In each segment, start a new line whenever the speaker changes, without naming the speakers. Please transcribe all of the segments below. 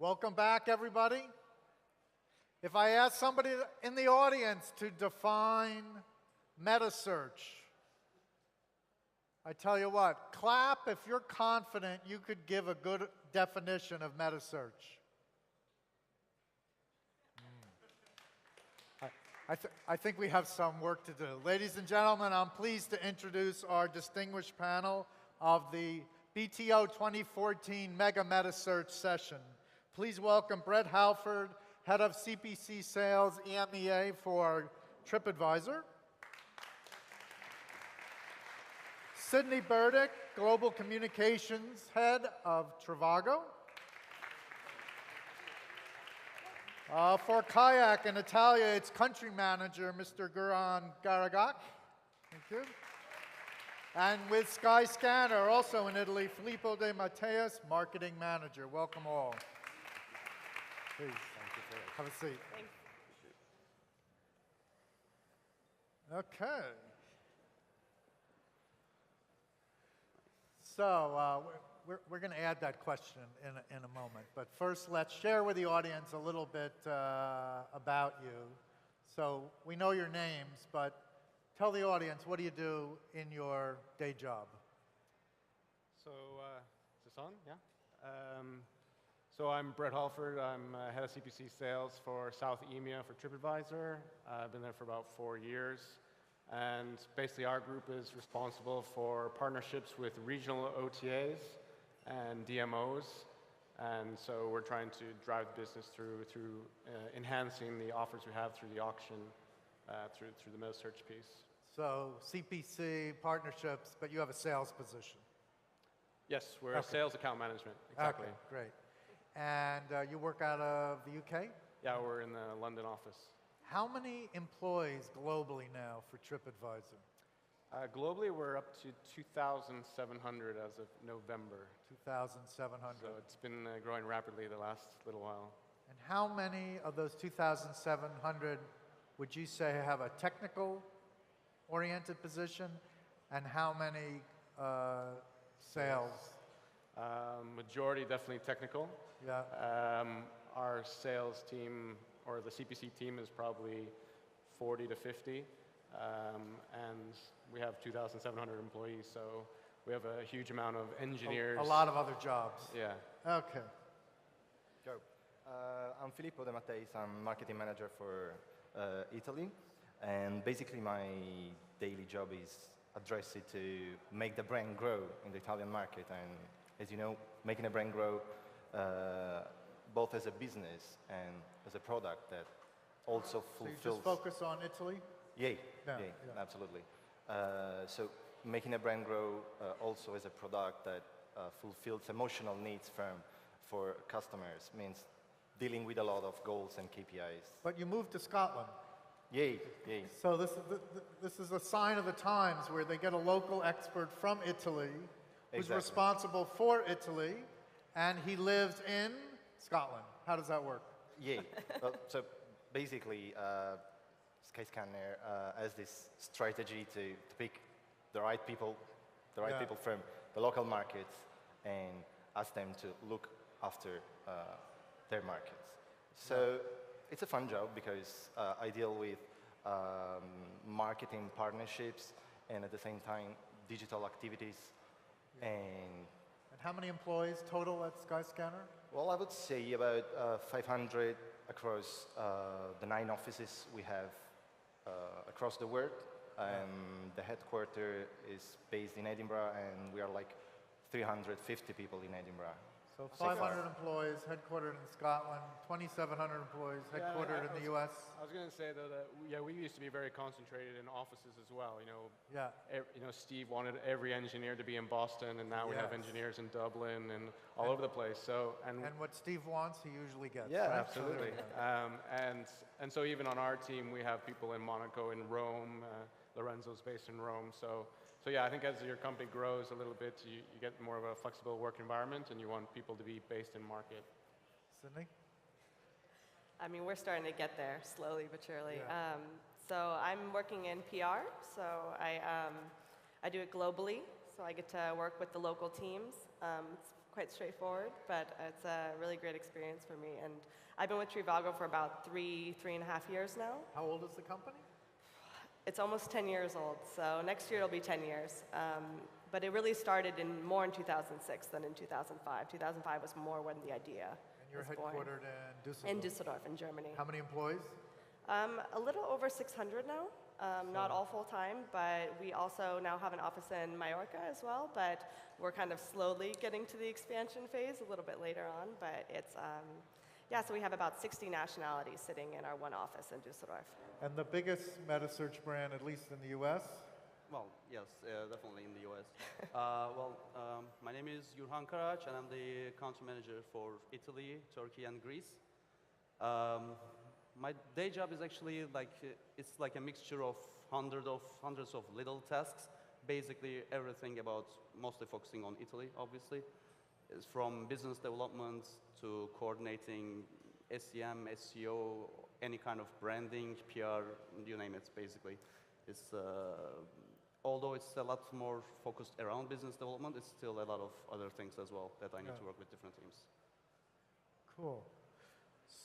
Welcome back, everybody. If I ask somebody in the audience to define MetaSearch, I tell you what, clap if you're confident you could give a good definition of MetaSearch. I think we have some work to do. Ladies and gentlemen, I'm pleased to introduce our distinguished panel of the BTO 2014 MegaMetaSearch session. Please welcome Brett Halford, Head of CPC Sales EMEA for TripAdvisor. Sydney Burdick, Global Communications Head of trivago. For Kayak in Italia, its country manager, Mr. Guran Garagak. Thank you. And with Skyscanner, also in Italy, Filippo De Matteis, marketing manager. Welcome all. Please, have a seat.
Thanks.
Okay. So we're going to add that question in a moment. But first, let's share with the audience a little bit about you. So we know your names, but tell the audience, what do you do in your day job?
So, is this on? Yeah. So I'm Brett Halford. I'm head of CPC sales for South EMEA for TripAdvisor. I've been there for about 4 years. And basically our group is responsible for partnerships with regional OTAs and DMOs. And so we're trying to drive the business through enhancing the offers we have through the auction, through the MetaSearch piece.
So CPC, partnerships, but you have a sales position.
Yes, we're sales account management, exactly.
Okay, great. And you work out of the UK?
Yeah, we're in the London office.
How many employees globally now for TripAdvisor?
Globally, we're up to 2,700 as of November.
2,700.
So it's been growing rapidly the last little while.
And how many of those 2,700 would you say have a technical-oriented position, and how many sales?
Majority definitely technical.
Yeah.
Our sales team, or the CPC team, is probably 40 to 50. And we have 2,700 employees, so we have a huge amount of engineers.
A lot of other jobs.
Yeah.
Okay.
Go. I'm Filippo De Matteis. I'm marketing manager for Italy. And basically my daily job is addressed to make the brand grow in the Italian market. And as you know, making a brand grow both as a business and as a product that also fulfills.
So you just focus on Italy?
Yeah, absolutely. So making a brand grow also as a product that fulfills emotional needs for customers means dealing with a lot of goals and KPIs.
But you moved to Scotland.
Yay.
So this is a sign of the times where they get a local expert from Italy who's responsible for Italy, and he lives in Scotland. How does that work?
Yeah. Well, so basically, Skyscanner has this strategy to pick the right people from the local markets and ask them to look after their markets. So it's a fun job because I deal with marketing partnerships and at the same time digital activities. And
how many employees total at Skyscanner?
Well, I would say about 500 across the 9 offices we have across the world. The headquarters is based in Edinburgh, and we are like 350 people in Edinburgh.
So 500 employees headquartered in Scotland, 2,700 employees headquartered in the US.
I was going to say though that we used to be very concentrated in offices as well. Steve wanted every engineer to be in Boston, and now we have engineers in Dublin and all over the place. So and
what Steve wants, he usually gets.
Yeah,
right?
absolutely. And so even on our team, we have people in Monaco, in Rome. Lorenzo's based in Rome. So yeah, I think as your company grows a little bit, you get more of a flexible work environment, and you want people to be based in market.
Sydney?
I mean, we're starting to get there slowly but surely.
Yeah.
So I'm working in PR, so I do it globally. So I get to work with the local teams. It's quite straightforward, but it's a really great experience for me. And I've been with Trivago for about 3.5 years now.
How old is the company?
It's almost 10 years old, so next year it'll be 10 years. But it really started more in 2006 than in 2005. 2005 was more when the idea
And you're
was born.
headquartered in Düsseldorf?
In Düsseldorf, in Germany.
How many employees?
A little over 600 now. Not all full-time, but we also now have an office in Mallorca as well, but we're kind of slowly getting to the expansion phase a little bit later on. But it's, yeah, so we have about 60 nationalities sitting in our one office in Düsseldorf.
And the biggest MetaSearch brand, at least in the US?
Well, yes, definitely in the US. My name is Jurhan Karac, and I'm the country manager for Italy, Turkey, and Greece. My day job is actually it's like a mixture of hundreds of little tasks. Basically, everything about mostly focusing on Italy, obviously. It's from business development to coordinating SEM, SEO, any kind of branding, PR, you name it, basically. It's, although it's a lot more focused around business development, it's still a lot of other things as well that I need to work with different teams.
Cool.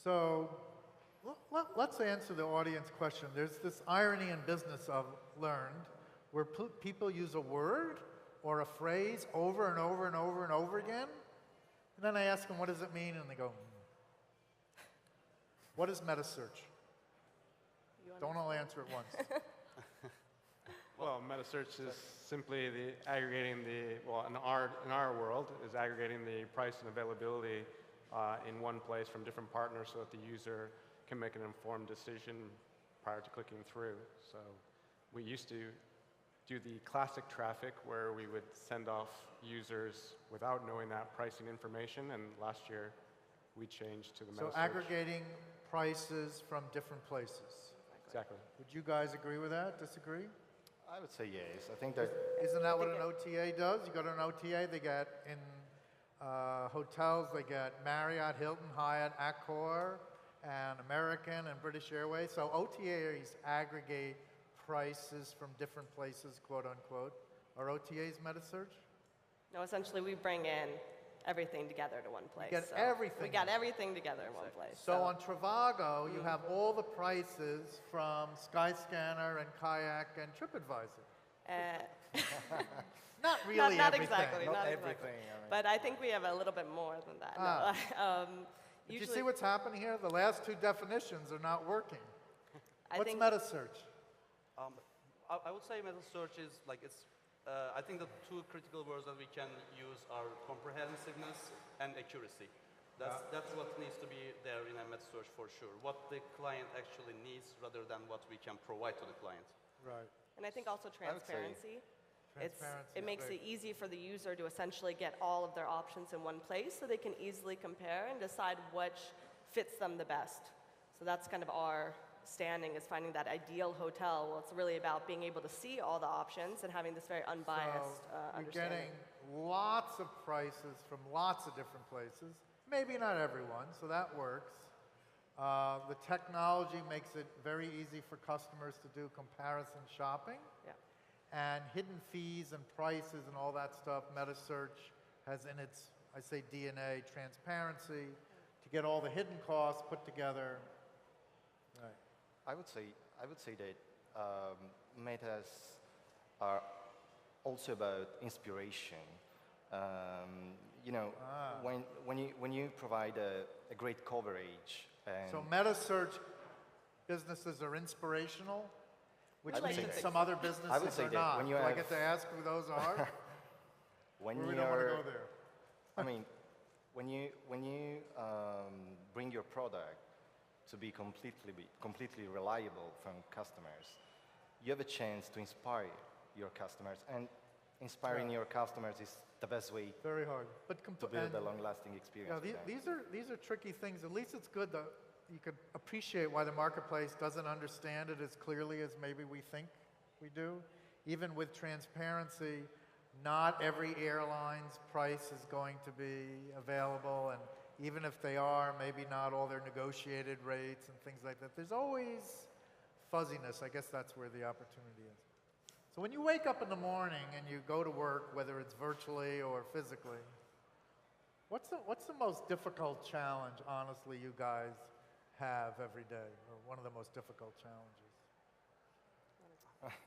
So let's answer the audience question. There's this irony in business I've learned where people use a word or a phrase over and over and over and over again. And then I ask them, what does it mean? And they go, What is MetaSearch? Don't all answer at once.
Well, MetaSearch is simply the aggregating in our world, is aggregating the price and availability in one place from different partners so that the user can make an informed decision prior to clicking through. So we used to do the classic traffic where we would send off users without knowing that pricing information, and last year we changed to the MetaSearch.
So aggregating prices from different places.
Exactly.
Would you guys agree with that? Disagree?
I would say yes. I think that
Isn't that what an OTA does? You go to an OTA, they get in hotels, they get Marriott, Hilton, Hyatt, Accor, and American and British Airways. So OTAs aggregate prices from different places, quote unquote. Are OTAs MetaSearch?
No, essentially we bring in everything together to one place.
get
So
everything.
We got everything together in one place.
So on Trivago, you have all the prices from Skyscanner and Kayak and TripAdvisor. Not really
not
everything.
exactly,
not
not
everything.
exactly.
I mean.
But I think we have a little bit more than that.
Ah.
No.
Did you see what's happening here? The last two definitions are not working.
I
What's
think
MetaSearch?
I would say MetaSearch is I think the two critical words that we can use are comprehensiveness and accuracy. That's what needs to be there in a MetaSearch for sure. What the client actually needs rather than what we can provide to the client.
Right.
And I think also transparency.
Transparency
It
is
makes
big.
it easy for the user to essentially get all of their options in one place so they can easily compare and decide which fits them the best. So that's kind of our standing, is finding that ideal hotel. Well, it's really about being able to see all the options and having this very unbiased
You're
understanding.
getting lots of prices from lots of different places. Maybe not everyone, so that works. The technology makes it very easy for customers to do comparison shopping.
Yeah.
And hidden fees and prices and all that stuff, MetaSearch has in its, I say DNA, transparency to get all the hidden costs put together. Right.
I would say that metas are also about inspiration. When you provide a great coverage. And
So MetaSearch businesses are inspirational, which
I would
means
say that.
some other
I would
businesses
say
are
that
not.
when you
Do I
have-
get to ask who those are?
when
Or we
you
don't want to
are,
go there.
I mean, when you bring your product to be completely reliable from customers, you have a chance to inspire your customers, and inspiring
Yeah.
your customers is the best way
Very hard. But
to build a long-lasting experience.
Yeah,
with them.
these are tricky things. At least it's good that you could appreciate why the marketplace doesn't understand it as clearly as maybe we think we do. Even with transparency, not every airline's price is going to be available, and even if they are, maybe not all their negotiated rates and things like that. There's always fuzziness. I guess that's where the opportunity is. So when you wake up in the morning and you go to work, whether it's virtually or physically, What's the most difficult challenge, honestly, you guys have every day, or one of the most difficult challenges?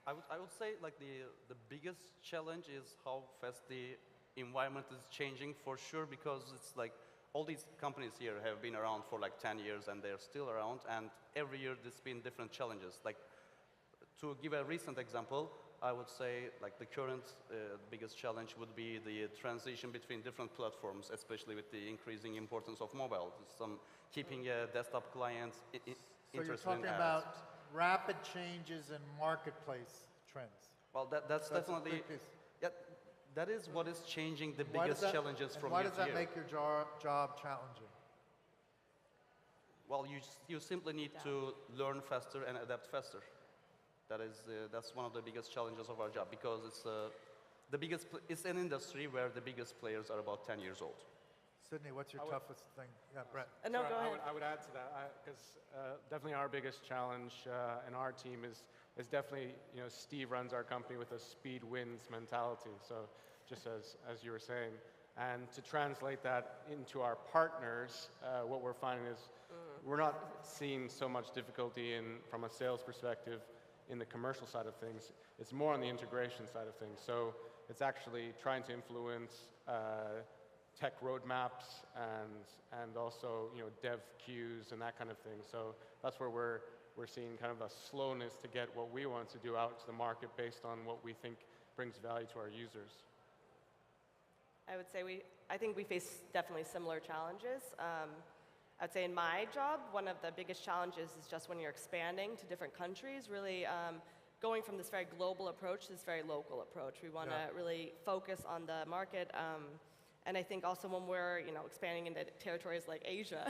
I would say like the biggest challenge is how fast the environment is changing for sure, because it's like all these companies here have been around for like 10 years and they're still around, and every year there's been different challenges. Like to give a recent example, I would say like the current biggest challenge would be the transition between different platforms, especially with the increasing importance of mobile. Some keeping a desktop client
So you're
interested in
talking
ads.
about rapid changes in marketplace trends.
Well, that's
That's a
definitely,
big piece.
yeah, that is what is changing the
Why does
biggest
that-
challenges
and
from
why
year
does
to
that
year.
make your job challenging?
Well, you simply need to learn faster and adapt faster. That's one of the biggest challenges of our job, because it's an industry where the biggest players are about 10 years old.
Sydney, what's your toughest thing? Yeah, Brett.
No,
Sorry,
go ahead.
I would add to that, because definitely our biggest challenge in our team is definitely, Steve runs our company with a speed wins mentality, so just as you were saying. And to translate that into our partners, what we're finding is we're not seeing so much difficulty from a sales perspective in the commercial side of things. It's more on the integration side of things. So it's actually trying to influence tech roadmaps and also dev queues and that kind of thing. So that's where we're seeing kind of a slowness to get what we want to do out to the market based on what we think brings value to our users.
I would say I think we face definitely similar challenges. I'd say in my job, one of the biggest challenges is just when you're expanding to different countries, really going from this very global approach to this very local approach. We want to really focus on the market. And I think also when we're expanding into territories like Asia,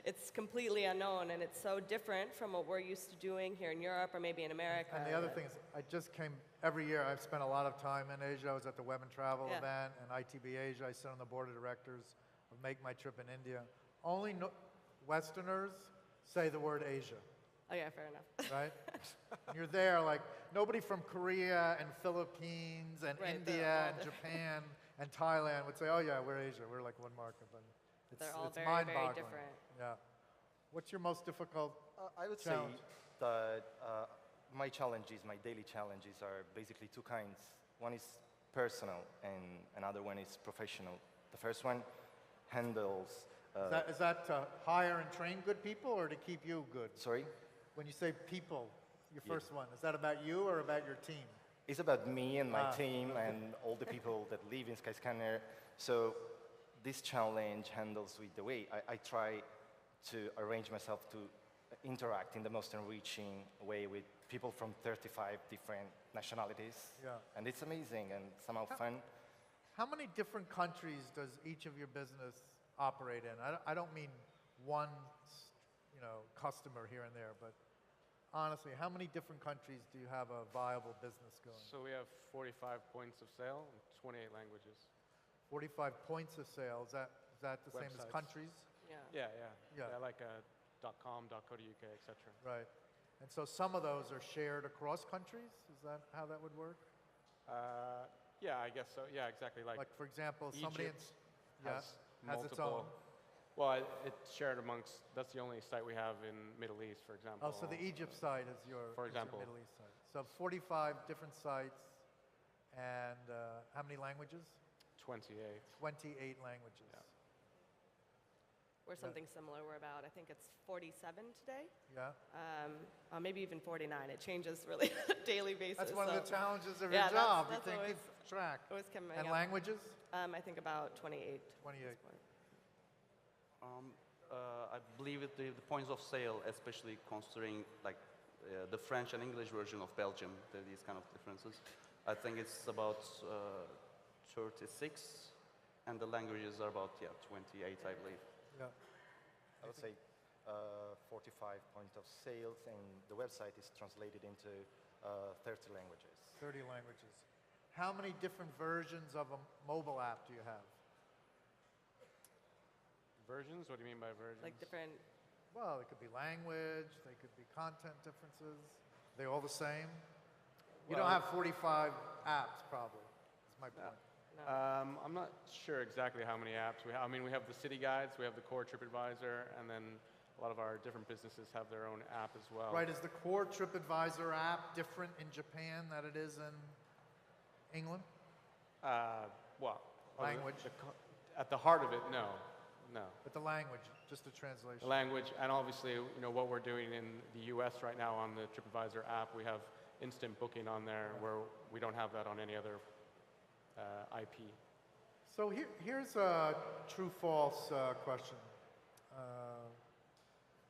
it's completely unknown, and it's so different from what we're used to doing here in Europe or maybe in America.
And the other thing is, I just came, every year I've spent a lot of time in Asia. I was at the Web and Travel event and ITB Asia. I sit on the board of directors of Make My Trip in India. Only Westerners say the word Asia,
Oh yeah, fair enough.
right? And you're there, like, nobody from Korea and Philippines and
Right,
India and Japan and Thailand would say, oh yeah, we're Asia, we're like one market, but
They're all
it's
very,
mind-boggling.
very different.
Yeah. What's your most difficult?
I would
Challenge.
say that my challenges, my daily challenges are basically two kinds. One is personal and another one is professional. The first one handles...
Is that to hire and train good people or to keep you good?
sorry?
When you say people, your first one, is that about you or about your team?
It's about me and my team and all the people that live in Skyscanner. So this challenge handles with the way I try to arrange myself to interact in the most enriching way with people from 35 different nationalities.
Yeah.
And it's amazing and somehow fun.
How many different countries does each of your business operate in? I don't mean one, customer here and there, but honestly, how many different countries do you have a viable business going?
So we have 45 points of sale in 28 languages.
45 points of sale, is that the same as
Websites.
countries?
Yeah,
Yeah.
like .com, .co.uk, etc.
Right. And so some of those are shared across countries? Is that how that would work?
Yeah, I guess so. Yeah, exactly.
Like for example, somebody in,
Egypt
yeah, has its own.
Well, it's shared amongst. That's the only site we have in Middle East, for example.
Oh, so the Egypt site is your,
For
is your
example.
Middle East site. So 45 different sites, and how many languages?
28.
28 languages.
Yeah.
We're something similar. We're about, I think it's 47 today,
Yeah.
maybe even 49. It changes really on a daily basis.
That's one of the
so
challenges of
Yeah,
your job.
that's
You can't
always-
keep track.
always coming
And
up.
languages?
I think about 28.
28.
At this point.
I believe the points of sale, especially considering like the French and English version of Belgium, these kind of differences. I think it's about 36, and the languages are about 28, I believe.
Yeah.
I would say 45 point of sales, and the website is translated into 30 languages.
30 languages. How many different versions of a mobile app do you have?
Versions? What do you mean by versions?
Like different.
Well, it could be language, they could be content differences. They all the same? You don't
Well-
have 45 apps, probably, is my point.
I'm not sure exactly how many apps we have. I mean, we have the city guides, we have the core TripAdvisor, and then a lot of our different businesses have their own app as well.
Right, is the core TripAdvisor app different in Japan than it is in England?
Well,
Language.
At the heart of it, no.
But the language, just the translation.
The language, and obviously, what we're doing in the US right now on the TripAdvisor app, we have instant booking on there where we don't have that on any other IP.
So here's a true-false question.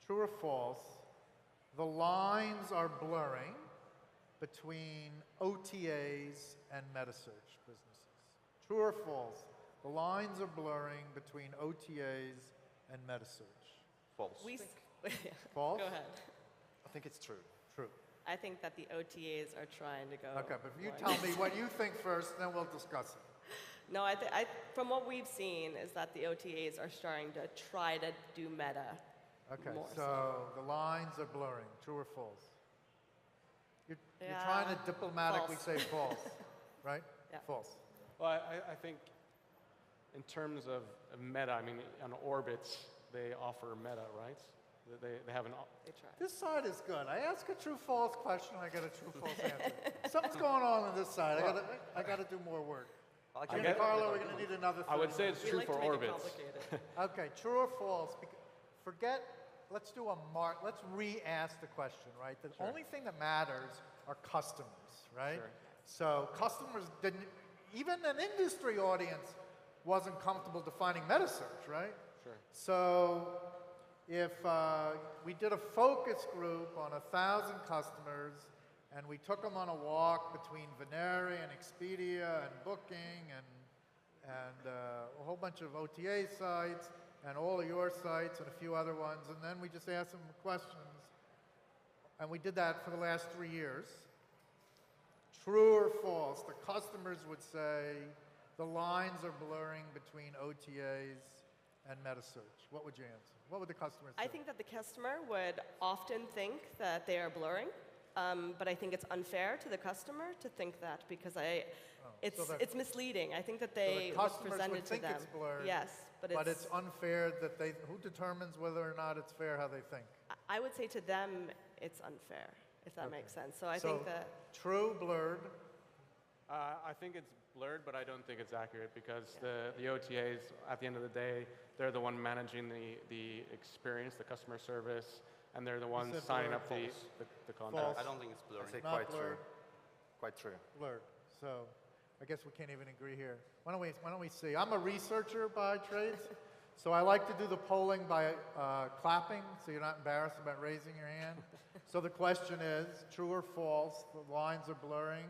True or false, the lines are blurring between OTAs and MetaSearch businesses. True or false, the lines are blurring between OTAs and MetaSearch.
False.
False?
Go ahead.
I think it's true.
True.
I think that the OTAs are trying to go.
Okay, but if you tell me what you think first, then we'll discuss it.
No, from what we've seen is that the OTAs are starting to try to do meta.
Okay,
more
so the lines are blurring. True or false? You're
Yeah,
trying to diplomatically
false.
say false, right?
Yeah.
False.
Well, I think in terms of meta, I mean, on Orbitz, they offer meta, right? They have an...
They try.
This side is good. I ask a true-false question, I get a true-false answer. Something's going on on this side. I got to do more work. Carlo, we're going to need another.
I would say it's
We
true
like
for
to make it
Orbitz.
complicated.
Okay, true or false? Forget. Let's do a mark. Let's re-ask the question, right? The only thing that matters are customers, right?
Sure.
So customers didn't. Even an industry audience wasn't comfortable defining MetaSearch, right?
Sure.
So if we did a focus group on 1,000 customers and we took them on a walk between Venere and Expedia and Booking and a whole bunch of OTA sites and all of your sites and a few other ones, and then we just asked them questions, and we did that for the last 3 years. True or false? The customers would say the lines are blurring between OTAs and MetaSearch. What would you answer? What would the customers say?
I think that the customer would often think that they are blurring, but I think it's unfair to the customer to think that because it's misleading. I think that they
the customers
presented
would
to
think
them.
it's blurred,
yes, but
it's unfair that who determines whether or not it's fair how they think?
I would say to them it's unfair, if that makes sense. So I think that
true, blurred.
I think it's blurred, but I don't think it's accurate because the OTAs, at the end of the day, they're the one managing the experience, the customer service, and they're the ones signing up the contract.
I don't think it's blurry.
I say
Not
quite
blurred.
true. Quite true.
Blurred. So I guess we can't even agree here. Why don't we see? I'm a researcher by trades, so I like to do the polling by clapping, so you're not embarrassed about raising your hand. So the question is, true or false, the lines are blurring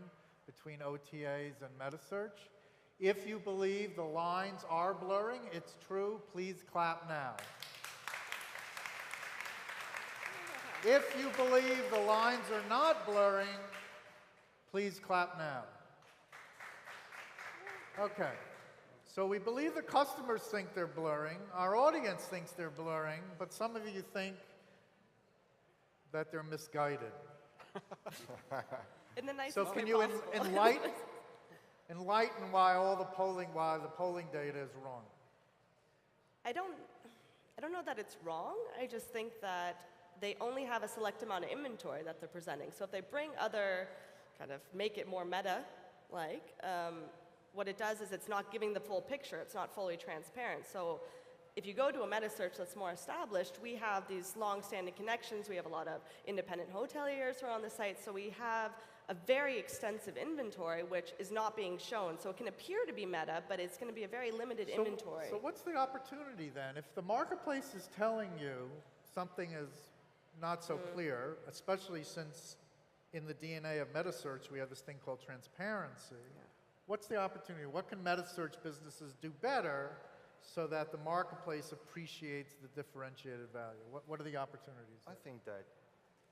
between OTAs and MetaSearch. If you believe the lines are blurring, it's true, please clap now. If you believe the lines are not blurring, please clap now. Okay, so we believe the customers think they're blurring, our audience thinks they're blurring, but some of you think that they're misguided.
in the nicest
So
way
can you
possible.
enlighten why the polling data is wrong?
I don't know that it's wrong. I just think that they only have a select amount of inventory that they're presenting. So if they bring other, make it more meta-like, what it does is it's not giving the full picture. It's not fully transparent. So if you go to a MetaSearch that's more established, we have these long-standing connections. We have a lot of independent hoteliers who are on the site. So we have a very extensive inventory, which is not being shown. So it can appear to be meta, but it's going to be a very limited inventory.
So what's the opportunity then? If the marketplace is telling you something is not so clear, especially since in the DNA of MetaSearch we have this thing called transparency, what's the opportunity? What can MetaSearch businesses do better so that the marketplace appreciates the differentiated value? What are the opportunities?
I think that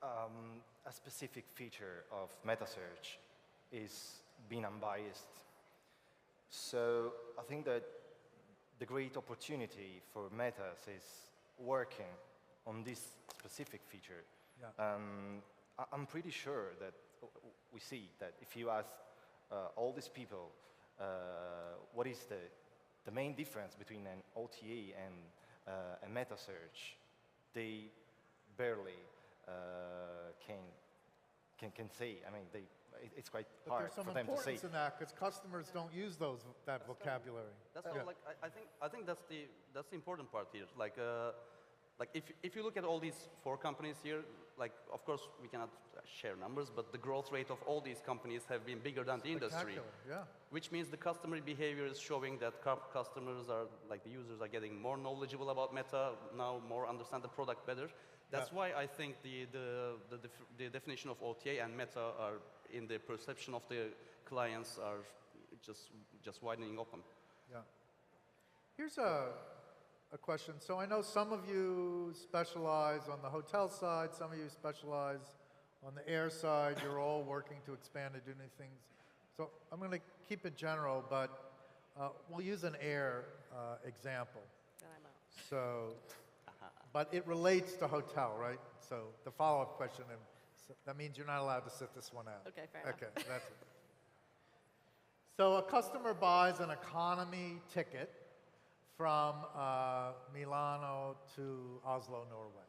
a specific feature of MetaSearch is being unbiased. So I think that the great opportunity for Metas is working on this specific feature.
Yeah.
I'm pretty sure that we see that if you ask all these people what is the main difference between an OTA and a MetaSearch, they barely can say. I mean, it's quite
But
hard
there's some
for them to say.
importance in that because customers don't use that vocabulary.
That's all, like I think that's the important part here. Like if you look at all these 4 companies here, like of course we cannot share numbers, but the growth rate of all these companies have been bigger than the industry.
Yeah.
Which means the customer behavior is showing that customers are, like the users are getting more knowledgeable about Meta, now more understand the product better. That's why I think the definition of OTA and Meta are, in the perception of the clients, are just widening open.
Yeah. Here's a question. So I know some of you specialize on the hotel side, some of you specialize on the air side. You're all working to expand and do new things. So I'm going to keep it general, but we'll use an air example.
Then I'm out.
So, but it relates to hotel, right? So the follow-up question, and so that means you're not allowed to sit this one out.
Okay, fair enough.
Okay, that's it. So a customer buys an economy ticket from Milano to Oslo, Norway.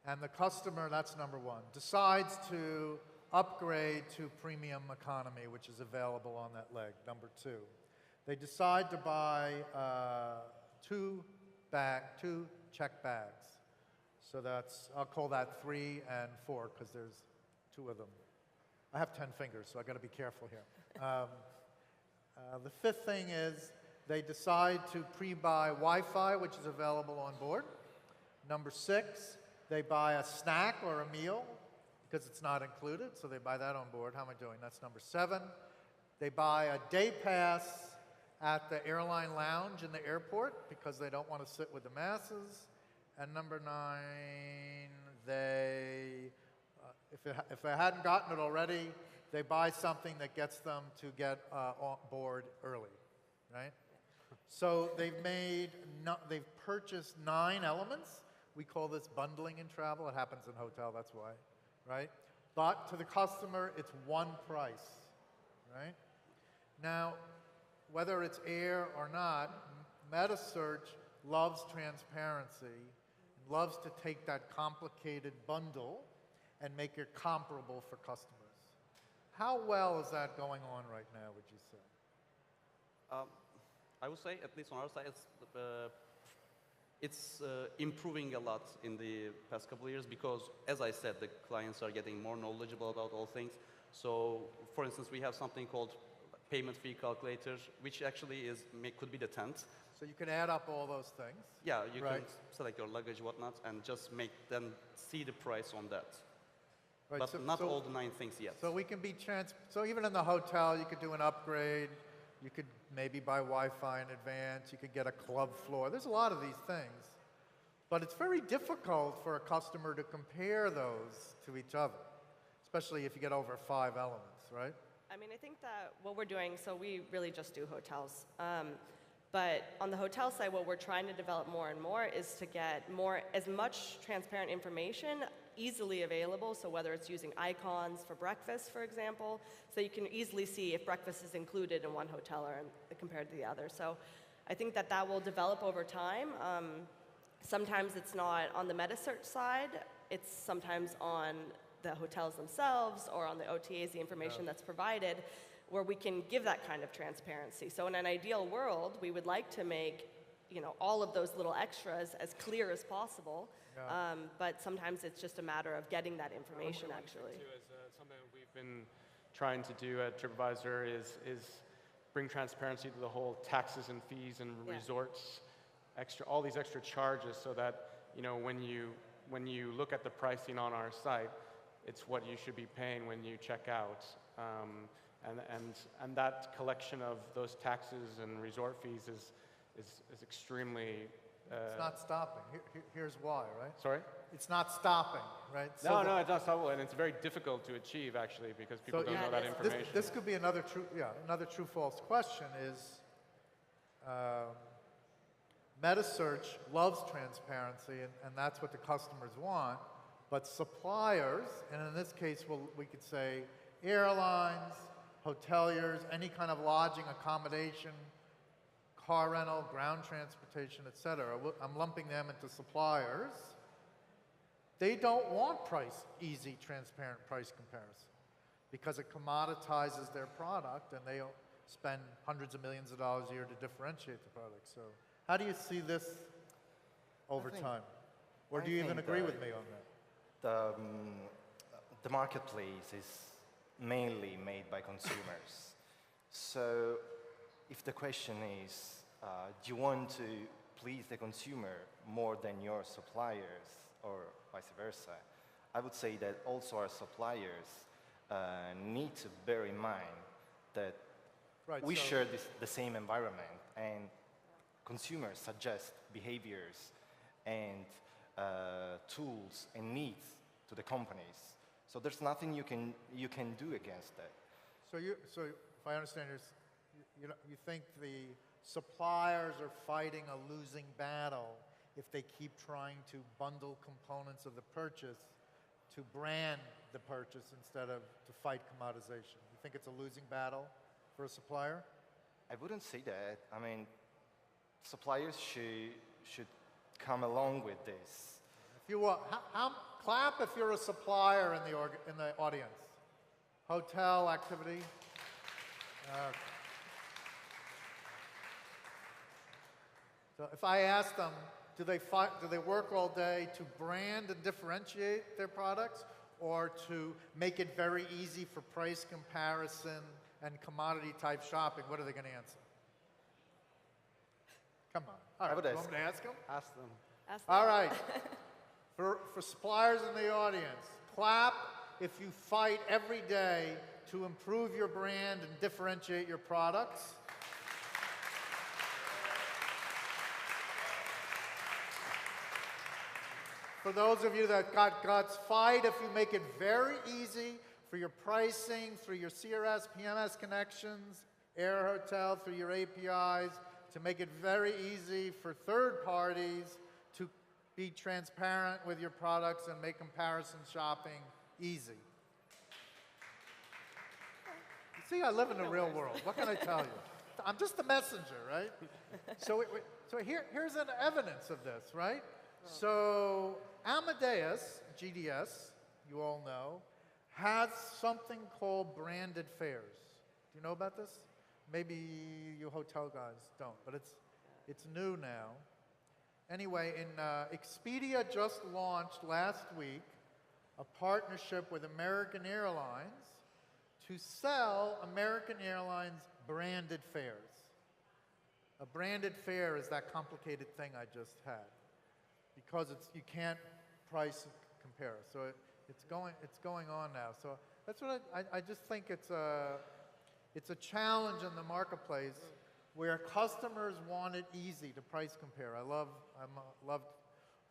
And the customer, that's number 1, decides to upgrade to premium economy, which is available on that leg, number 2. They decide to buy 2 check bags. So that's, I'll call that 3 and 4 because there's 2 of them. I have 10 fingers, so I've got to be careful here. The 5th thing is they decide to pre-buy Wi-Fi, which is available on board. Number 6, they buy a snack or a meal because it's not included, so they buy that on board. How am I doing? That's number 7. They buy a day pass at the airline lounge in the airport because they don't want to sit with the masses. And number 9, they, if they hadn't gotten it already, they buy something that gets them to get on board early, right? So they've purchased 9 elements. We call this bundling in travel. It happens in hotel, that's why, right? But to the customer, it's one price, right? Now, whether it's air or not, MetaSearch loves transparency, loves to take that complicated bundle and make it comparable for customers. How well is that going on right now, would you say?
I would say, at least on our side, it's improving a lot in the past couple of years because, as I said, the clients are getting more knowledgeable about all things. So, for instance, we have something called payment fee calculator, which actually could be the 10th.
So you can add up all those things.
Yeah, you can select your luggage, whatnot, and just make them see the price on that.
Right,
but not all the 9 things yet.
So we can be so even in the hotel, you could do an upgrade. You could maybe buy Wi-Fi in advance. You could get a club floor. There's a lot of these things. But it's very difficult for a customer to compare those to each other, especially if you get over 5 elements, right?
I mean, I think that what we're doing, so we really just do hotels. But on the hotel side, what we're trying to develop more and more is to get as much transparent information easily available. So whether it's using icons for breakfast, for example, so you can easily see if breakfast is included in one hotel or compared to the other. So I think that will develop over time. Sometimes it's not on the MetaSearch side. It's sometimes on the hotels themselves or on the OTAs, the information that's provided, where we can give that kind of transparency. So in an ideal world, we would like to make all of those little extras as clear as possible, but sometimes it's just a matter of getting that information, actually.
Something we've been trying to do at TripAdvisor is bring transparency to the whole taxes and fees and resorts, all these extra charges, so that when you look at the pricing on our site, it's what you should be paying when you check out. And that collection of those taxes and resort fees is extremely...
it's not stopping. Here's why, right?
Sorry?
It's not stopping, right?
No, it's not stoppable, and it's very difficult to achieve, actually, because people don't know that information.
This could be another true-false question is, MetaSearch loves transparency, and that's what the customers want, but suppliers, and in this case we could say airlines, hoteliers, any kind of lodging, accommodation, car rental, ground transportation, et cetera. I'm lumping them into suppliers. They don't want easy, transparent price comparison because it commoditizes their product and they spend hundreds of millions of dollars a year to differentiate the product. So how do you see this over time? Or do you even agree with me on that?
The marketplace is mainly made by consumers. So if the question is, do you want to please the consumer more than your suppliers or vice versa, I would say that also our suppliers need to bear in mind that we share the same environment and consumers suggest behaviors and tools and needs to the companies. So there's nothing you can do against that.
So if I understand you think the suppliers are fighting a losing battle if they keep trying to bundle components of the purchase to brand the purchase instead of to fight commoditization. You think it's a losing battle for a supplier?
I wouldn't say that. I mean, suppliers should come along with this.
If you want, clap if you're a supplier in the audience. Hotel activity. So if I ask them, do they work all day to brand and differentiate their products, or to make it very easy for price comparison and commodity type shopping? What are they going to answer? Come on. All right. You want me to ask them?
Ask them.
Ask them.
All right. For suppliers in the audience, clap if you fight every day to improve your brand and differentiate your products. For those of you that got guts, fight if you make it very easy for your pricing, through your CRS, PMS connections, air hotel, through your APIs, to make it very easy for third parties to be transparent with your products and make comparison shopping easy. You see, I live in the real world. What can I tell you? I'm just a messenger, right? So here's an evidence of this, right? So Amadeus, GDS, you all know, has something called branded fares. Do you know about this? Maybe you hotel guys don't, but it's new now. Anyway, Expedia just launched last week a partnership with American Airlines to sell American Airlines branded fares. A branded fare is that complicated thing I just had, because you can't price compare. So it's going on now. So that's what I just think it's a challenge in the marketplace where customers want it easy to price compare. I love,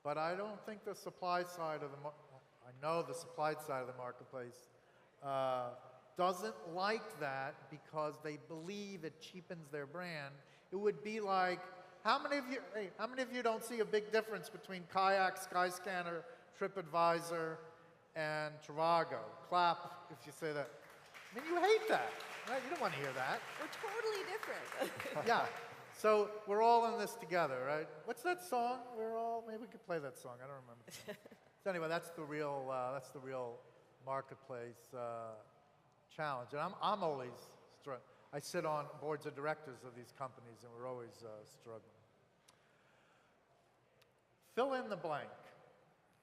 but I don't think the supply side of I know the supply side of the marketplace doesn't like that because they believe it cheapens their brand. It would be like, how many of you don't see a big difference between Kayak, Skyscanner, TripAdvisor, and trivago? Clap if you say that. I mean, you hate that, right? You don't want to hear that.
We're totally different.
Yeah. So we're all in this together, right? What's that song? Maybe we could play that song. I don't remember. So anyway, that's the real marketplace challenge. And I'm always struggling. I sit on boards of directors of these companies, and we're always struggling. Fill in the blank.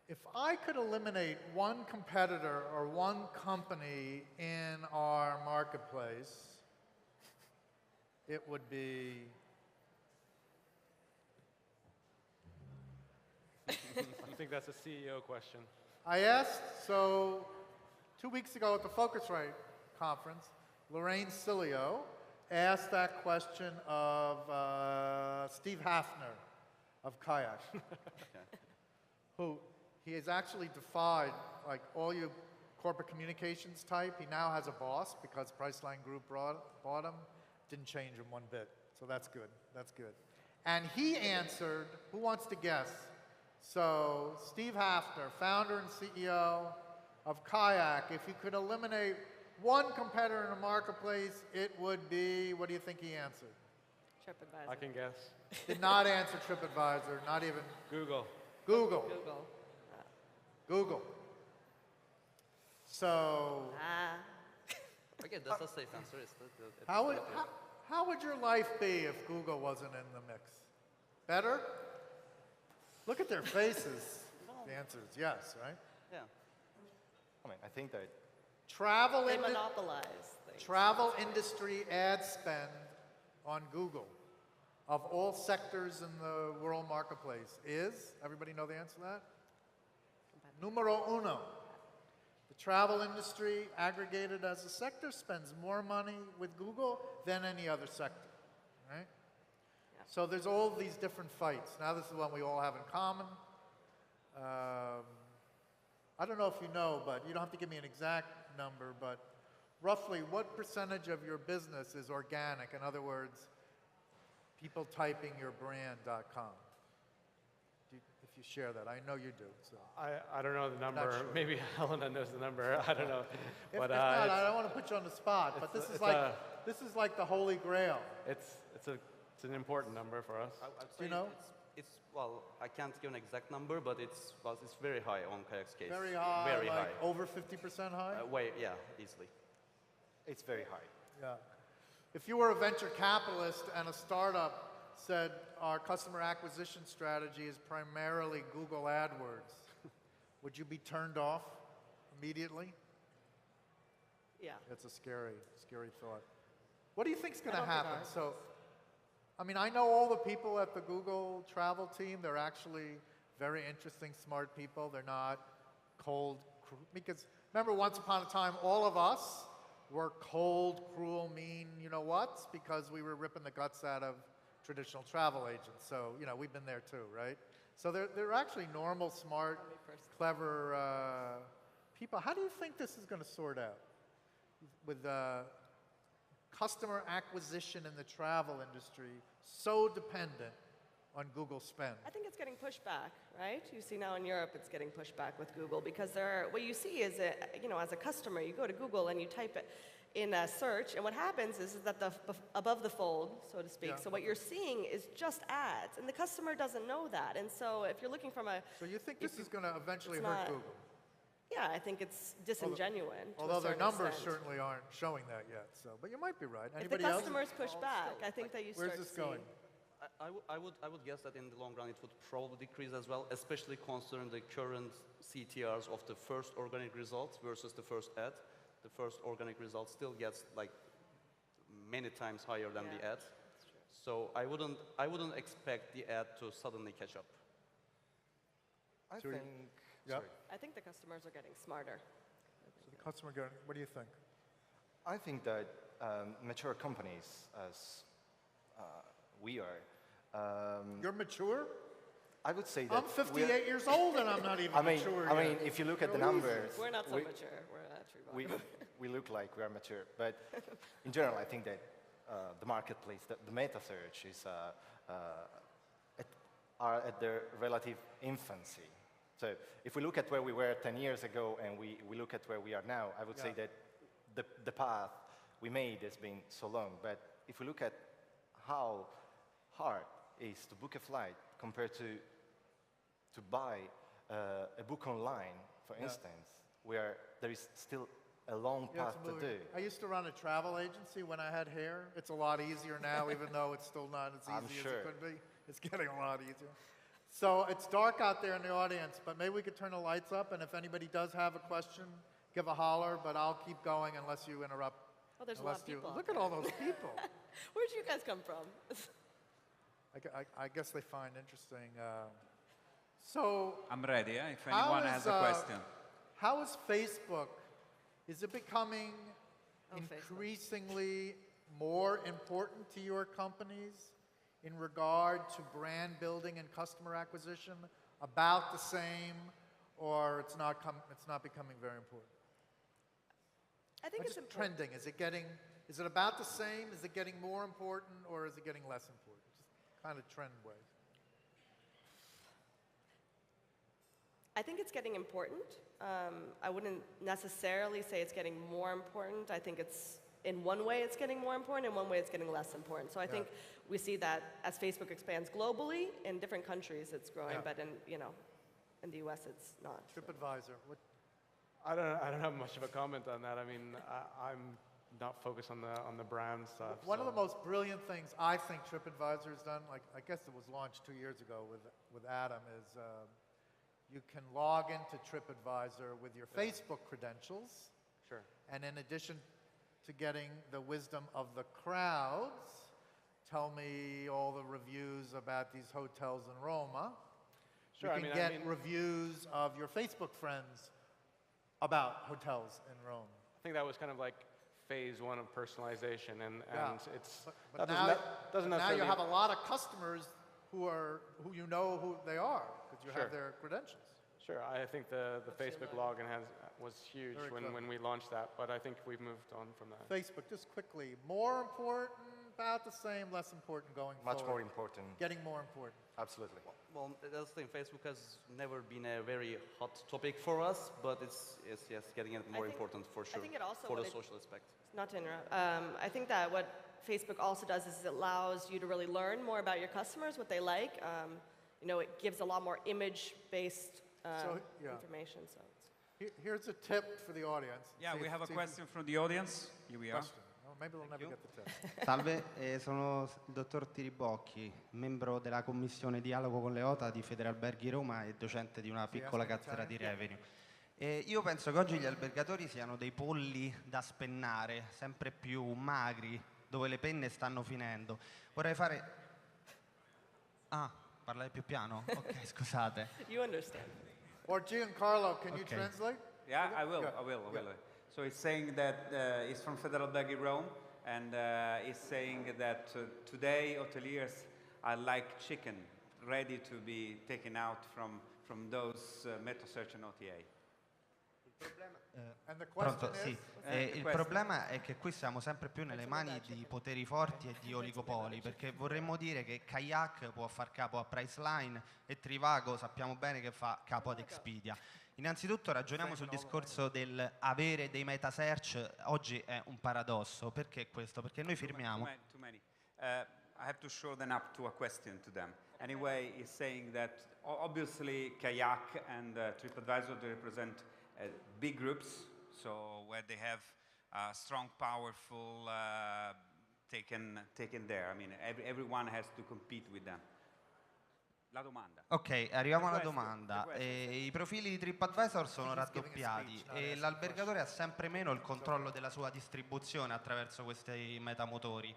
If I could eliminate one competitor or one company in our marketplace, it would be...
I think that's a CEO question.
I asked, so 2 weeks ago at the Focusrite conference, Lorraine Cilio asked that question of Steve Hafner of Kayak, who he has actually defied, like all you corporate communications type. He now has a boss because Priceline Group bought him. Didn't change him one bit, so that's good. That's good. And he answered, who wants to guess? So Steve Hafner, founder and CEO of Kayak, if you could eliminate one competitor in the marketplace, it would be, what do you think he answered?
TripAdvisor.
I can guess.
Did not answer TripAdvisor, not even
Google.
Google.
Google.
Google. So,
Okay, that's a safe answer.
how would your life be if Google wasn't in the mix? Better? Look at their faces. The answer is yes, right?
Yeah.
I mean, I think that
They monopolize things.
travel industry ad spend on Google of all sectors in the world marketplace is, everybody know the answer to that? Numero uno. The travel industry, aggregated as a sector, spends more money with Google than any other sector, right?
Yeah.
So there's all these different fights. Now this is one we all have in common. I don't know if you know, but you don't have to give me an exact number, but roughly what percentage of your business is organic? In other words, people typing your brand.com. If you share that, I know you do. So.
I don't know the number.
sure.
Maybe Helena knows the number. I don't know.
If
But
not, I don't want to put you on the spot, but
it's
this is like the holy grail.
it's an important number for us.
I'd
Do you
say
know?
well, I can't give an exact number, but it's very high on Kayak's case.
Very high,
Very
like
high.
over 50% high?
Yeah, easily.
it's very high.
Yeah. If you were a venture capitalist and a startup said our customer acquisition strategy is primarily Google AdWords, would you be turned off immediately?
Yeah.
That's a scary, scary thought. What do you think is going
I
to
don't think
happen?
ours
So, I mean, I know all the people at the Google travel team. They're actually very interesting, smart people. They're not cold, because remember, once upon a time, all of us were cold, cruel, mean, you know what? Because we were ripping the guts out of traditional travel agents. So, you know, we've been there too, right? So they're actually normal, smart, clever people. How do you think this is going to sort out with customer acquisition in the travel industry so dependent on Google spend?
I think it's getting pushed back, right? You see now in Europe, it's getting pushed back with Google because what you see is, as a customer, you go to Google and you type it in a search, and what happens is that above the fold, so to speak,
Yeah.
so what you're seeing is just ads, and the customer doesn't know that. And so if you're looking from
So you think this is going to eventually
it's
hurt
not-
Google?
yeah, I think it's disingenuous. to a
Although their
certain
numbers
extent.
certainly aren't showing that yet. So, but you might be right.
If the
Anybody else?
customers push back, I think that you start
Where's this
to see.
going?
I would guess that in the long run it would probably decrease as well, especially considering the current CTRs of the first organic results versus the first ad. The first organic result still gets like many times higher than the
Yeah,
ad. So I wouldn't expect the ad to suddenly catch up.
I
So you-
think.
Yep.
Sorry.
I think the customers are getting smarter.
So the customer going, what do you think?
I think that mature companies, as we are,
You're mature?
I would say that
I'm 58 years old and I'm not even
I mean,
mature
I
yet.
mean, if you look at the
You're
numbers,
We're not so
we,
mature. We're at
we,
trivago.
we look like we are mature. But in general, I think that the marketplace, the MetaSearch is are at their relative infancy. So if we look at where we were 10 years ago and we look at where we are now, I would say
Yeah.
that the path we made has been so long. But if we look at how hard it is to book a flight compared to buy a book online, for
Yeah.
instance, where there is still a long
Yeah,
path
it's
to
moving.
do.
I used to run a travel agency when I had hair. It's a lot easier now, even though it's still not as
I'm
easy as
sure.
it could be. It's getting a lot easier. So it's dark out there in the audience, but maybe we could turn the lights up, and if anybody does have a question, give a holler, but I'll keep going unless you interrupt.
Oh, there's a lot
Unless
of
you,
people. out
look at
there.
all those people.
Where'd you guys come from?
I guess they find interesting. So
I'm ready, if
How
anyone
is,
has a question.
how is Facebook, is it becoming
Oh, Facebook.
increasingly more important to your companies in regard to brand building and customer acquisition? About the same, or it's not becoming very important?
I think
Or
it's
just
important.
trending. Is it about the same? Is it getting more important, or is it getting less important? Just kind of trend wise.
I think it's getting important. I wouldn't necessarily say it's getting more important. I think it's, in one way it's getting more important, in one way it's getting less important. So I think we see that as Facebook expands globally, in different countries it's growing, but in, you know, in the US it's not.
TripAdvisor. What?
I don't have much of a comment on that. I mean, I'm not focused on the brand stuff.
One of the most brilliant things I think TripAdvisor has done, like I guess it was launched 2 years ago with Adam, is you can log into TripAdvisor with your Facebook credentials.
Sure.
And in addition to getting the wisdom of the crowds, tell me all the reviews about these hotels in Roma.
Sure,
you can get reviews of your Facebook friends about hotels in Rome.
I think that was kind of like phase one of personalization, and it's
but
that doesn't
now
necessarily.
you have a lot of customers who you know who they are because you have their credentials.
Sure, I think the Facebook login was huge when we launched that, but I think we've moved on from that.
Facebook, just quickly, more important, about the same, less important going forward?
Much more important.
Getting more important.
Absolutely.
Well, that's the thing. Facebook has never been a very hot topic for us, but it's yes, getting it more important for sure.
I think it also
for the social aspect.
Not to interrupt. I think that what Facebook also does is it allows you to really learn more about your customers, what they like. You know, it gives a lot more image-based information. So
here's a tip for the audience.
Yeah, we have a question from the audience. Here we are.
Maybe we'll never get the tip.
Salve, sono il dottor Tiribocchi, membro della commissione Dialogo con le OTA di Federalberghi Roma e docente di una piccola cattedra di revenue. Io penso che oggi gli albergatori siano dei polli da spennare, sempre più magri, dove le penne stanno finendo. Vorrei fare... Ah, parlare più piano? Ok, scusate.
you understand.
Or Giancarlo, can you translate?
Yeah, I will. So it's saying that it's from Federalberghi Rome, and it's saying that today hoteliers are like chicken, ready to be taken out from those MetaSearch and OTA.
And the question
Pronto, sì. Il problema è che qui siamo sempre più nelle mani di poteri forti e di oligopoli, perché vorremmo dire che Kayak può far capo a Priceline e Trivago sappiamo bene che fa capo ad Expedia. Innanzitutto ragioniamo sul discorso del avere dei MetaSearch. Oggi è un paradosso. Perché questo? Perché noi firmiamo...
Too many. I have to shorten up to a question to them. Anyway, he's saying that obviously Kayak and TripAdvisor, they represent big groups, so where they have strong, powerful taken there. I mean, everyone has to compete with them. La domanda.
Ok, arriviamo alla domanda. I profili di TripAdvisor sono raddoppiati e l'albergatore ha sempre meno il controllo della sua distribuzione attraverso questi metamotori.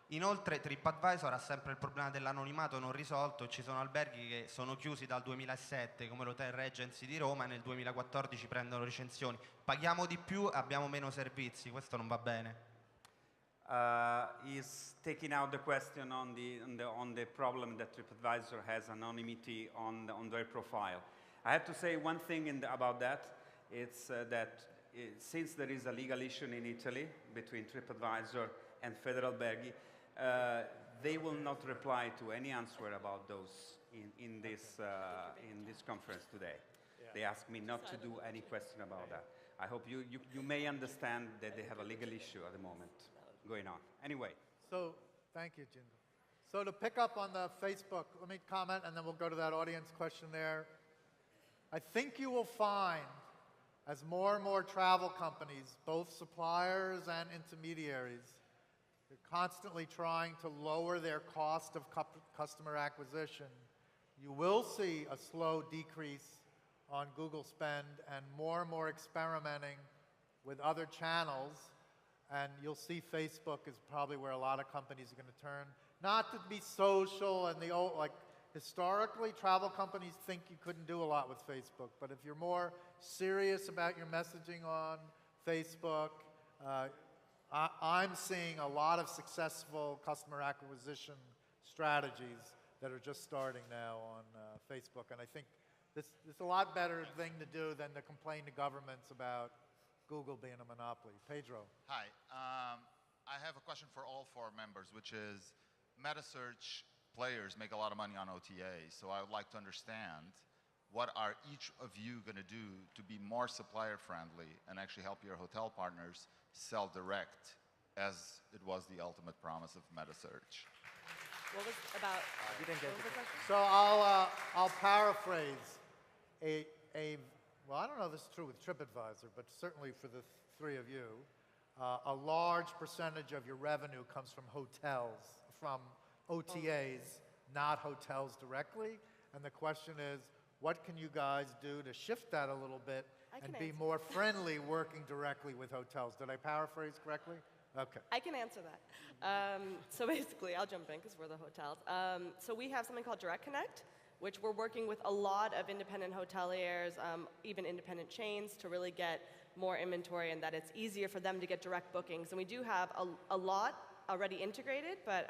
Inoltre TripAdvisor ha sempre il problema dell'anonimato non risolto e ci sono alberghi che sono chiusi dal 2007 come l'Hotel Regency di Roma e nel 2014 prendono recensioni. Paghiamo di più e abbiamo meno servizi, questo non va bene.
Is taking out the question on the problem that TripAdvisor has anonymity on their profile. I have to say one thing about that. It's since there is a legal issue in Italy between TripAdvisor and Federalberghi, they will not reply to any answer about those in this conference today. Yeah. They asked me not to do any question about that. I hope you may understand that they have a legal issue at the moment going on. Anyway.
So, thank you, Jim. So to pick up on the Facebook, let me comment and then we'll go to that audience question there. I think you will find as more and more travel companies, both suppliers and intermediaries, they're constantly trying to lower their cost of customer acquisition, you will see a slow decrease on Google spend and more experimenting with other channels. And you'll see Facebook is probably where a lot of companies are going to turn. Not to be social and the old, like historically, travel companies think you couldn't do a lot with Facebook. But if you're more serious about your messaging on Facebook, I'm seeing a lot of successful customer acquisition strategies that are just starting now on Facebook. And I think this is a lot better thing to do than to complain to governments about Google being a monopoly. Pedro.
Hi. I have a question for all four members, which is MetaSearch players make a lot of money on OTA, so I would like to understand what are each of you going to do to be more supplier friendly and actually help your hotel partners sell direct, as it was the ultimate promise of MetaSearch?
What was about?
You didn't get
what was the question?
So I'll paraphrase well, I don't know if this is true with TripAdvisor, but certainly for the three of you, a large percentage of your revenue comes from hotels, from OTAs, not hotels directly. And the question is, what can you guys do to shift that a little bit and be more friendly working directly with hotels? Did I paraphrase correctly? Okay.
I can answer that. So basically, I'll jump in because we're the hotels. So we have something called Direct Connect, which we're working with a lot of independent hoteliers, even independent chains, to really get more inventory and that it's easier for them to get direct bookings. And we do have a lot already integrated, but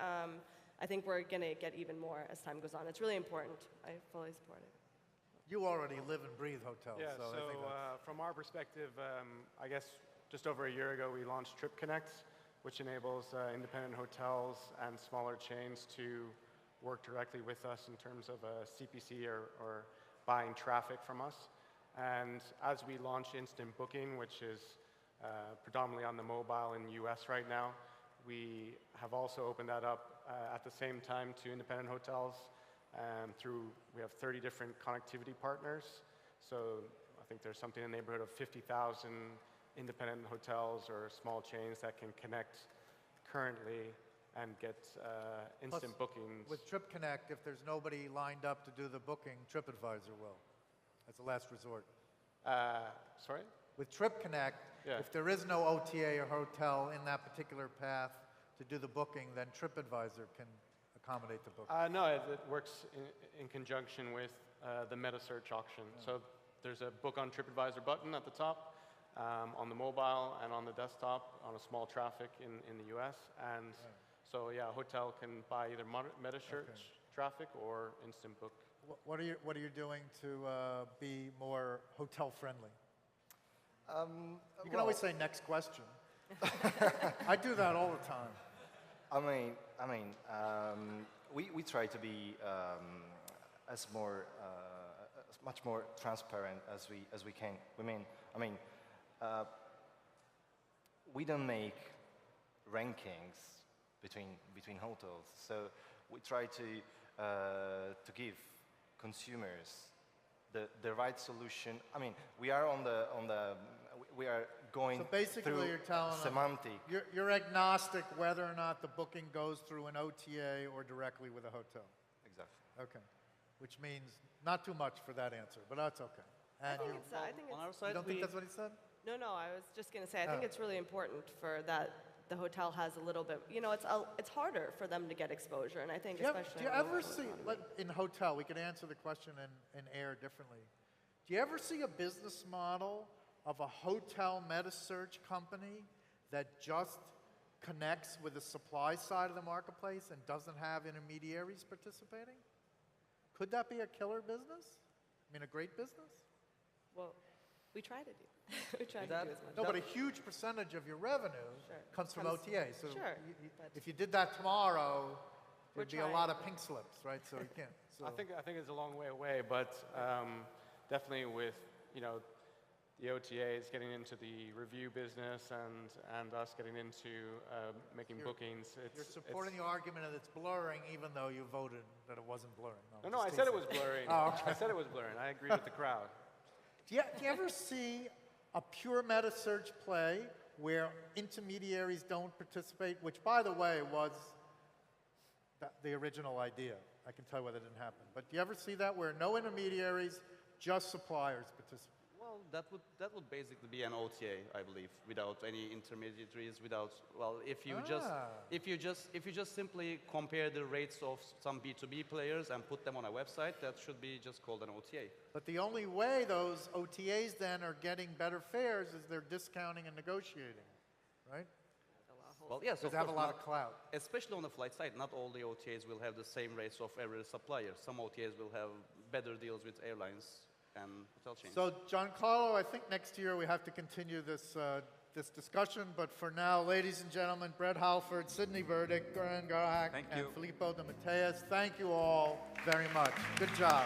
I think we're going to get even more as time goes on. It's really important. I fully support it.
You already live and breathe hotels.
Yeah,
so I think
from our perspective, I guess just over a year ago, we launched Trip Connect, which enables independent hotels and smaller chains to work directly with us in terms of a CPC or buying traffic from us. And as we launch instant booking, which is predominantly on the mobile in the US right now, we have also opened that up at the same time to independent hotels we have 30 different connectivity partners. So I think there's something in the neighborhood of 50,000 independent hotels or small chains that can connect currently and get instant bookings.
with Trip Connect, if there's nobody lined up to do the booking, TripAdvisor will, as a last resort.
Sorry?
With Trip Connect, if there is no OTA or hotel in that particular path to do the booking, then TripAdvisor can accommodate the booking.
No, it works in conjunction with the MetaSearch auction. So there's a book on TripAdvisor button at the top, on the mobile and on the desktop on a small traffic in the US. And so yeah, a hotel can buy either MetaSearch traffic or instant book.
What are you doing to be more hotel friendly? You can always say next question. I do that all the time.
We try to be as much more transparent as we can. We don't make rankings between hotels, so we try to give consumers the right solution. We are we are going
So basically,
through
you're telling
semantic.
them you're agnostic whether or not the booking goes through an OTA or directly with a hotel.
Exactly.
Okay, which means not too much for that answer, but that's okay. And
I think it's
On our
you
side,
don't think that's what he said?
no, I was just going to say, I think it's really important for that the hotel has a little bit, it's harder for them to get exposure, and I think especially
Do you
in the
ever
local
see,
economy.
in hotel, we could answer the question in air differently. Do you ever see a business model of a hotel MetaSearch company that just connects with the supply side of the marketplace and doesn't have intermediaries participating? Could that be a killer business? A great business?
Well, we try to do. We try to do as much.
No, but a huge percentage of your revenue comes from OTA. So
Sure,
if you did that tomorrow,
We're
there'd be a lot of pink slips, right? So you can't. So.
I think it's a long way away, but definitely with the OTAs getting into the review business and us getting into making bookings.
You're supporting the argument that it's blurring, even though you voted that it wasn't blurring.
No, I said it was blurring.
Oh, okay.
I said it was blurring. I agreed with the crowd.
Do you ever see a pure MetaSearch play where intermediaries don't participate, which, by the way, was the original idea? I can tell you whether it didn't happen. But do you ever see that where no intermediaries, just suppliers participate?
well, that would basically be an OTA, I believe, without any intermediaries, if you just simply compare the rates of some B2B players and put them on a website, that should be just called an OTA.
But the only way those OTAs then are getting better fares is they're discounting and negotiating, right?
Well, yes,
Because they have a lot of clout.
Especially on the flight side, not all the OTAs will have the same rates of every supplier. Some OTAs will have better deals with airlines and hotel chains.
So, Giancarlo, I think next year we have to continue this discussion. But for now, ladies and gentlemen, Brett Halford, Sidney Burdick, Goran Garhak, and Filippo de Mateus, thank you all very much. Good job.